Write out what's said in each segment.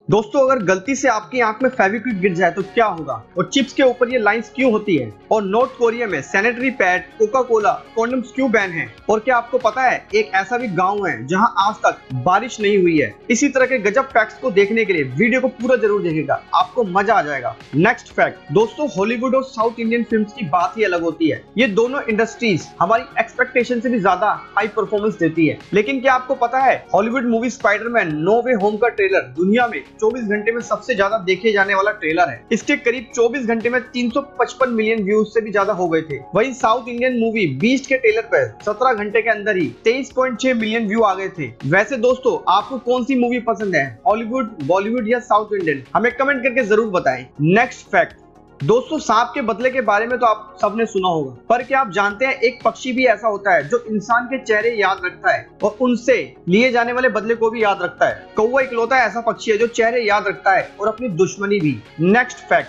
दोस्तों अगर गलती से आपकी आंख में फेविक्विक गिर जाए तो क्या होगा, और चिप्स के ऊपर ये लाइंस क्यों होती है, और नॉर्थ कोरिया में sanitary pad, Coca Cola, condoms क्यों बैन है, और क्या आपको पता है एक ऐसा भी गांव है जहां आज तक बारिश नहीं हुई है। इसी तरह के गजब फैक्ट्स को देखने के लिए वीडियो को पूरा जरूर देखिएगा, आपको मजा आ जाएगा। नेक्स्ट फैक्ट दोस्तों, हॉलीवुड और साउथ इंडियन फिल्म्स की बात ही अलग होती है। ये दोनों इंडस्ट्रीज हमारी एक्सपेक्टेशन से भी ज्यादा हाई परफॉर्मेंस देती है। लेकिन क्या आपको पता है हॉलीवुड मूवी स्पाइडरमैन नो वे होम का ट्रेलर दुनिया में 24 घंटे में सबसे ज्यादा देखे जाने वाला ट्रेलर है। इसके करीब 24 घंटे में 355 मिलियन व्यूज से भी ज्यादा हो गए थे। वहीं साउथ इंडियन मूवी बीस्ट के ट्रेलर पर 17 घंटे के अंदर ही 23.6 मिलियन व्यू आ गए थे। वैसे दोस्तों आपको कौन सी मूवी पसंद है, हॉलीवुड, बॉलीवुड या साउथ इंडियन, हमें कमेंट करके जरूर बताएं। नेक्स्ट फैक्ट दोस्तों, सांप के बदले के बारे में तो आप सबने सुना होगा, पर क्या आप जानते हैं एक पक्षी भी ऐसा होता है जो इंसान के चेहरे याद रखता है और उनसे लिए जाने वाले बदले को भी याद रखता है। कौवा इकलौता ऐसा पक्षी है जो चेहरे याद रखता है और अपनी दुश्मनी भी। नेक्स्ट फैक्ट,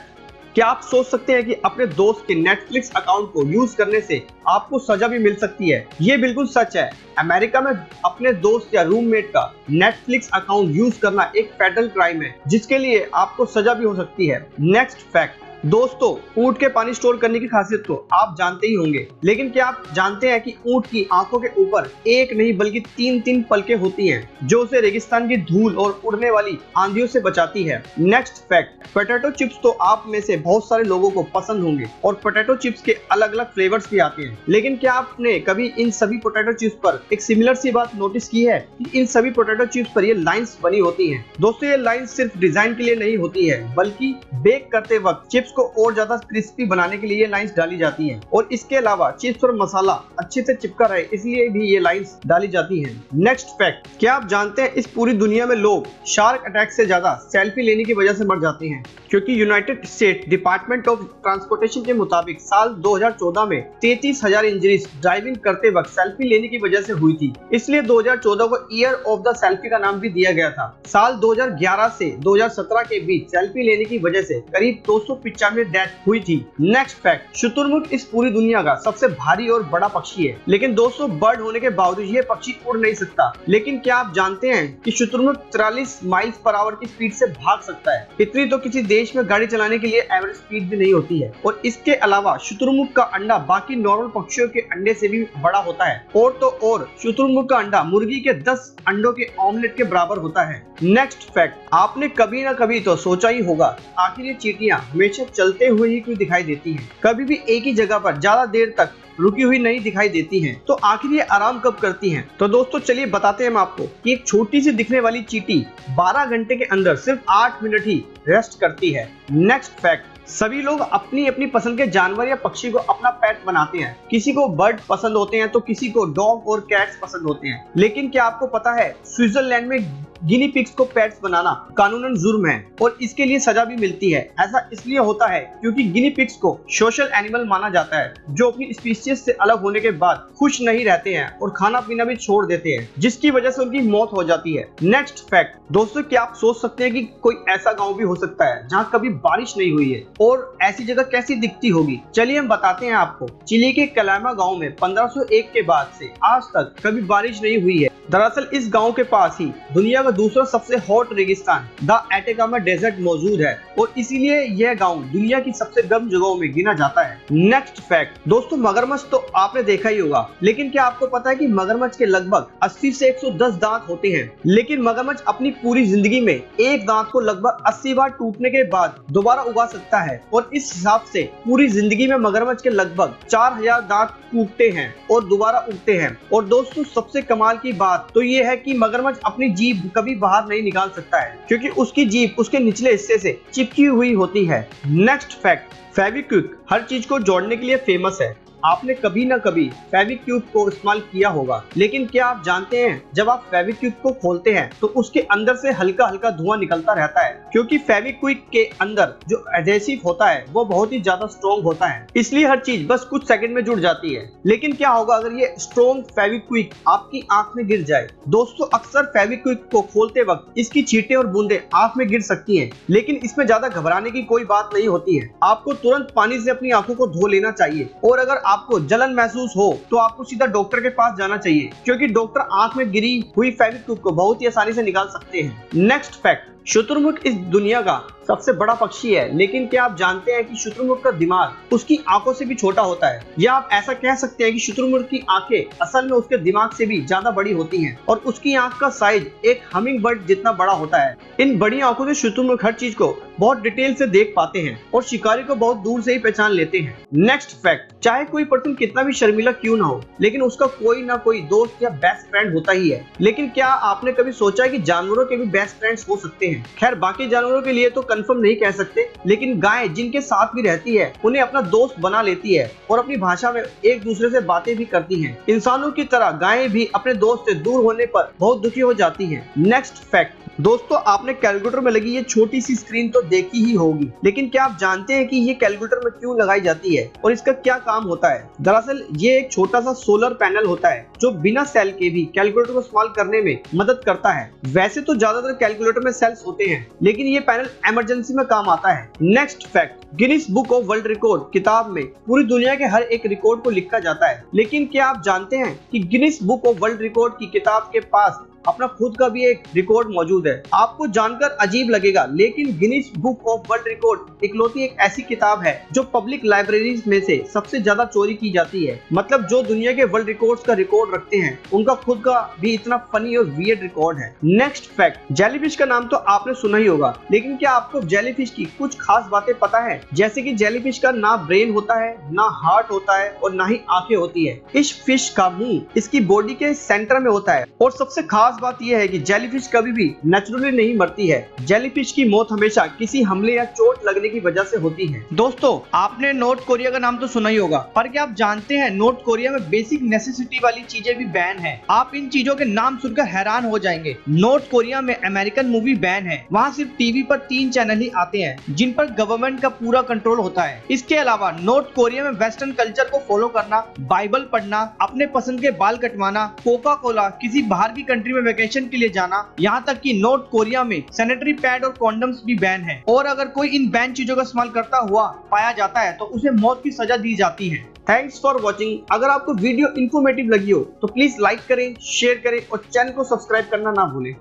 क्या आप सोच सकते हैं कि अपने दोस्त के नेटफ्लिक्स अकाउंट को यूज करने से आपको सजा भी मिल सकती है? ये बिल्कुल सच है। अमेरिका में अपने दोस्त या रूममेट का नेटफ्लिक्स अकाउंट यूज करना एक फेडरल क्राइम है, जिसके लिए आपको सजा भी हो सकती है। नेक्स्ट फैक्ट दोस्तों, ऊंट के पानी स्टोर करने की खासियत तो आप जानते ही होंगे, लेकिन क्या आप जानते हैं कि ऊंट की आंखों के ऊपर एक नहीं बल्कि तीन पलकें होती हैं जो उसे रेगिस्तान की धूल और उड़ने वाली आंधियों से बचाती है। नेक्स्ट फैक्ट, पोटैटो चिप्स तो आप में से बहुत सारे लोगों को पसंद होंगे और पोटैटो चिप्स के अलग अलग फ्लेवर्स भी आते हैं। लेकिन क्या आपने कभी इन सभी पोटैटो चिप्स पर एक सिमिलर सी बात नोटिस की है कि इन सभी पोटैटो चिप्स पर ये लाइंस बनी होती हैं? दोस्तों ये लाइंस सिर्फ डिजाइन के लिए नहीं होती है, बल्कि बेक करते वक्त चिप्स को और ज्यादा क्रिस्पी बनाने के लिए ये लाइंस डाली जाती हैं, और इसके अलावा चिप्स और मसाला अच्छे से चिपका रहे इसलिए भी ये लाइंस डाली जाती हैं। नेक्स्ट फैक्ट, क्या आप जानते हैं इस पूरी दुनिया में लोग शार्क अटैक से ज्यादा सेल्फी लेने की वजह से मर जाते हैं? क्योंकि United state department of transportation के मुताबिक साल 2014 में 33,000 इंजरीज ड्राइविंग करते वक्त सेल्फी लेने की वजह से हुई थी। इसलिए 2014 को ईयर ऑफ द सेल्फी का नाम भी दिया गया था। साल 2011 से 2017 के बीच सेल्फी लेने की वजह से करीब 295 डेथ हुई थी। नेक्स्ट फैक्ट, शुतुरमुर्ग इस पूरी दुनिया का सबसे भारी और बड़ा पक्षी है, लेकिन दोस्तों बर्ड होने के बावजूद ये पक्षी उड़ नहीं सकता। लेकिन क्या आप जानते हैं कि शुतुरमुर्ग 43 माइल्स पर आवर की स्पीड से भाग सकता है? इतनी तो किसी देश में गाड़ी चलाने के लिए एवरेज स्पीड भी नहीं होती है। और इसके अलावा शुतुरमुर्ग का अंडा बाकी नॉर्मल पक्षियों के अंडे से भी बड़ा होता है, और तो और शुतुरमुर्ग का अंडा मुर्गी के 10 अंडों के ऑमलेट के बराबर होता है। नेक्स्ट फैक्ट, आपने कभी ना कभी तो सोचा ही होगा आखिर ये चींटियां हमेशा चलते हुए ही क्यों दिखाई देती हैं? कभी भी एक ही जगह पर ज्यादा देर तक रुकी हुई नहीं दिखाई देती हैं, तो आखिर ये आराम कब करती हैं? तो दोस्तों चलिए बताते हैं हम आपको कि एक छोटी सी दिखने वाली चींटी 12 घंटे के अंदर सिर्फ 8 मिनट ही रेस्ट करती है। नेक्स्ट फैक्ट, सभी लोग अपनी अपनी पसंद के जानवर या पक्षी को अपना पेट बनाते हैं। किसी को बर्ड पसंद होते हैं तो किसी को डॉग और कैट्स पसंद होते हैं। लेकिन क्या आपको पता है स्विट्जरलैंड में गिनी पिग्स को पेट्स बनाना कानूनन जुर्म है और इसके लिए सजा भी मिलती है। ऐसा इसलिए होता है क्योंकि गिनी पिग्स को सोशल एनिमल माना जाता है जो अपनी स्पीशीज से अलग होने के बाद खुश नहीं रहते हैं और खाना पीना भी छोड़ देते हैं, जिसकी वजह से उनकी मौत हो जाती है। नेक्स्ट फैक्ट दोस्तों, क्या आप सोच सकते हैं कि कोई ऐसा गांव भी हो सकता है जहां कभी बारिश नहीं हुई है, और ऐसी जगह कैसी दिखती होगी? चलिए हम बताते हैं आपको। चिली के कलामा गांव में 1501 के बाद से आज तक कभी बारिश नहीं हुई है। दरअसल इस गांव के पास ही दुनिया का दूसरा सबसे हॉट रेगिस्तान द एटेकामा डेजर्ट मौजूद है, और इसीलिए यह गांव दुनिया की सबसे गर्म जगहों में गिना जाता है। नेक्स्ट फैक्ट दोस्तों, मगरमच्छ तो आपने देखा ही होगा, लेकिन क्या आपको पता है कि मगरमच्छ के लगभग 80 से 110 दांत होते हैं? लेकिन मगरमच्छ अपनी पूरी जिंदगी में एक दांत को लगभग 80 बार टूटने के बाद दोबारा उगा सकता है, और इस हिसाब से पूरी जिंदगी में मगरमच्छ के लगभग 4000 दांत टूटते हैं और दोबारा उगते हैं। और दोस्तों सबसे कमाल की बात तो ये है कि मगरमच्छ अपनी जीभ कभी बाहर नहीं निकाल सकता है, क्योंकि उसकी जीभ उसके निचले हिस्से से चिपकी हुई होती है। नेक्स्ट फैक्ट, फेविक्विक हर चीज को जोड़ने के लिए फेमस है। आपने कभी ना कभी फेविक्विक को इस्तेमाल किया होगा, लेकिन क्या आप जानते हैं जब आप फेविक्विक को खोलते हैं तो उसके अंदर से हल्का हल्का धुआं निकलता रहता है, क्योंकि फेविक्विक के अंदर जो एडहेसिव होता है वो बहुत ही ज्यादा स्ट्रॉन्ग होता है, इसलिए हर चीज बस कुछ सेकंड में जुड़ जाती है। लेकिन क्या होगा अगर ये स्ट्रॉन्ग फेविक्विक आपकी आंख में गिर जाए? दोस्तों अक्सर फेविक्विक को खोलते वक्त इसकी छींटे और बूंदे आंख में गिर सकती हैं, लेकिन इसमें ज्यादा घबराने की कोई बात नहीं होती है। आपको तुरंत पानी से अपनी आंखों को धो लेना चाहिए, और अगर आपको जलन महसूस हो तो आपको सीधा डॉक्टर के पास जाना चाहिए, क्योंकि डॉक्टर आंख में गिरी हुई फेविक्विक को बहुत ही आसानी से निकाल सकते हैं। नेक्स्ट फैक्ट, शुतुरमुर्ग इस दुनिया का सबसे बड़ा पक्षी है, लेकिन क्या आप जानते हैं कि शुतुरमुर्ग का दिमाग उसकी आंखों से भी छोटा होता है, या आप ऐसा कह सकते हैं कि शुतुरमुर्ग की आंखें असल में उसके दिमाग से भी ज्यादा बड़ी होती हैं और उसकी आंख का साइज एक हमिंग बर्ड जितना बड़ा होता है। इन बड़ी आंखों से शुतुरमुर्ग हर चीज को बहुत डिटेल से देख पाते हैं और शिकारी को बहुत दूर से ही पहचान लेते हैं। नेक्स्ट फैक्ट, चाहे कोई पर्सन कितना भी शर्मिला क्यों ना हो, लेकिन उसका कोई ना कोई दोस्त या बेस्ट फ्रेंड होता ही है। लेकिन क्या आपने कभी सोचा है कि जानवरों के भी बेस्ट फ्रेंड्स हो सकते हैं? खैर बाकी जानवरों के लिए तो कंफर्म नहीं कह सकते, लेकिन गाय जिनके साथ भी रहती है उन्हें अपना दोस्त बना लेती है और अपनी भाषा में एक दूसरे से बातें भी करती हैं। इंसानों की तरह गायें भी अपने दोस्त से दूर होने पर बहुत दुखी हो जाती हैं। नेक्स्ट फैक्ट, दोस्तों आपने कैलकुलेटर में लगी ये छोटी सी स्क्रीन तो देखी ही होगी, लेकिन क्या आप जानते हैं कि ये कैलकुलेटर में क्यों लगाई जाती है और इसका क्या काम होता है? दरअसल ये एक छोटा सा सोलर पैनल होता है जो बिना सेल के भी कैलकुलेटर को इस्तेमाल करने में मदद करता है। वैसे तो ज्यादातर कैलकुलेटर में सेल्स होते हैं, लेकिन ये पैनल इमरजेंसी में काम आता है। Next fact, Guinness book of world record किताब में पूरी दुनिया के हर एक रिकॉर्ड को लिखा जाता है, लेकिन क्या आप जानते हैं कि Guinness book of world record की किताब के पास अपना खुद का भी एक रिकॉर्ड मौजूद है? आपको जानकर अजीब लगेगा, लेकिन Guinness book of world record इकलौती एक ऐसी किताब है जो पब्लिक लाइब्रेरीज में से सबसे ज्यादा चोरी की जाती है। मतलब जो दुनिया के वर्ल्ड रिकॉर्ड्स का रिकॉर्ड रखते हैं उनका खुद का भी इतना फनी और वियर्ड रिकॉर्ड है। नेक्स्ट फैक्ट, जेलीफिश का नाम तो आपने सुना ही होगा, लेकिन क्या आपको जेलीफिश की कुछ खास बातें पता है? जैसे कि जेलीफिश का ना ब्रेन होता है, ना हार्ट होता है और ना ही आंखें होती है। इस फिश का मुंह इसकी बॉडी के सेंटर में होता है और सबसे खास बात यह है कि जेलीफिश कभी भी नेचुरली नहीं मरती है। जेलीफिश की मौत हमेशा किसी हमले या चोट लगने की वजह से होती है। दोस्तों आपने नॉर्थ कोरिया का नाम तो सुना ही होगा, पर क्या आप जानते हैं नॉर्थ कोरिया में बेसिक नेसेसिटी वाली चीजें भी बैन है। आप इन चीजों के नाम सुनकर हैरान हो जाएंगे। नॉर्थ कोरिया में अमेरिकन मूवी बैन है। वहाँ सिर्फ टीवी पर 3 चैनल ही आते हैं जिन पर गवर्नमेंट का पूरा कंट्रोल होता है। इसके अलावा नॉर्थ कोरिया में वेस्टर्न कल्चर को फॉलो करना, बाइबल पढ़ना, अपने पसंद के बाल कटवाना, कोका कोला, किसी बाहर की कंट्री में वेकेशन के लिए जाना, यहाँ तक कि नॉर्थ कोरिया में सैनिटरी पैड और कॉन्डम्स भी बैन है। और अगर कोई इन बैन चीजों का इस्तेमाल करता हुआ पाया जाता है तो उसे मौत की सजा दी जाती है। Thanks for watching. अगर आपको वीडियो इंफॉर्मेटिव लगी हो तो प्लीज लाइक करें, शेयर करें और चैनल को सब्सक्राइब करना ना भूलें।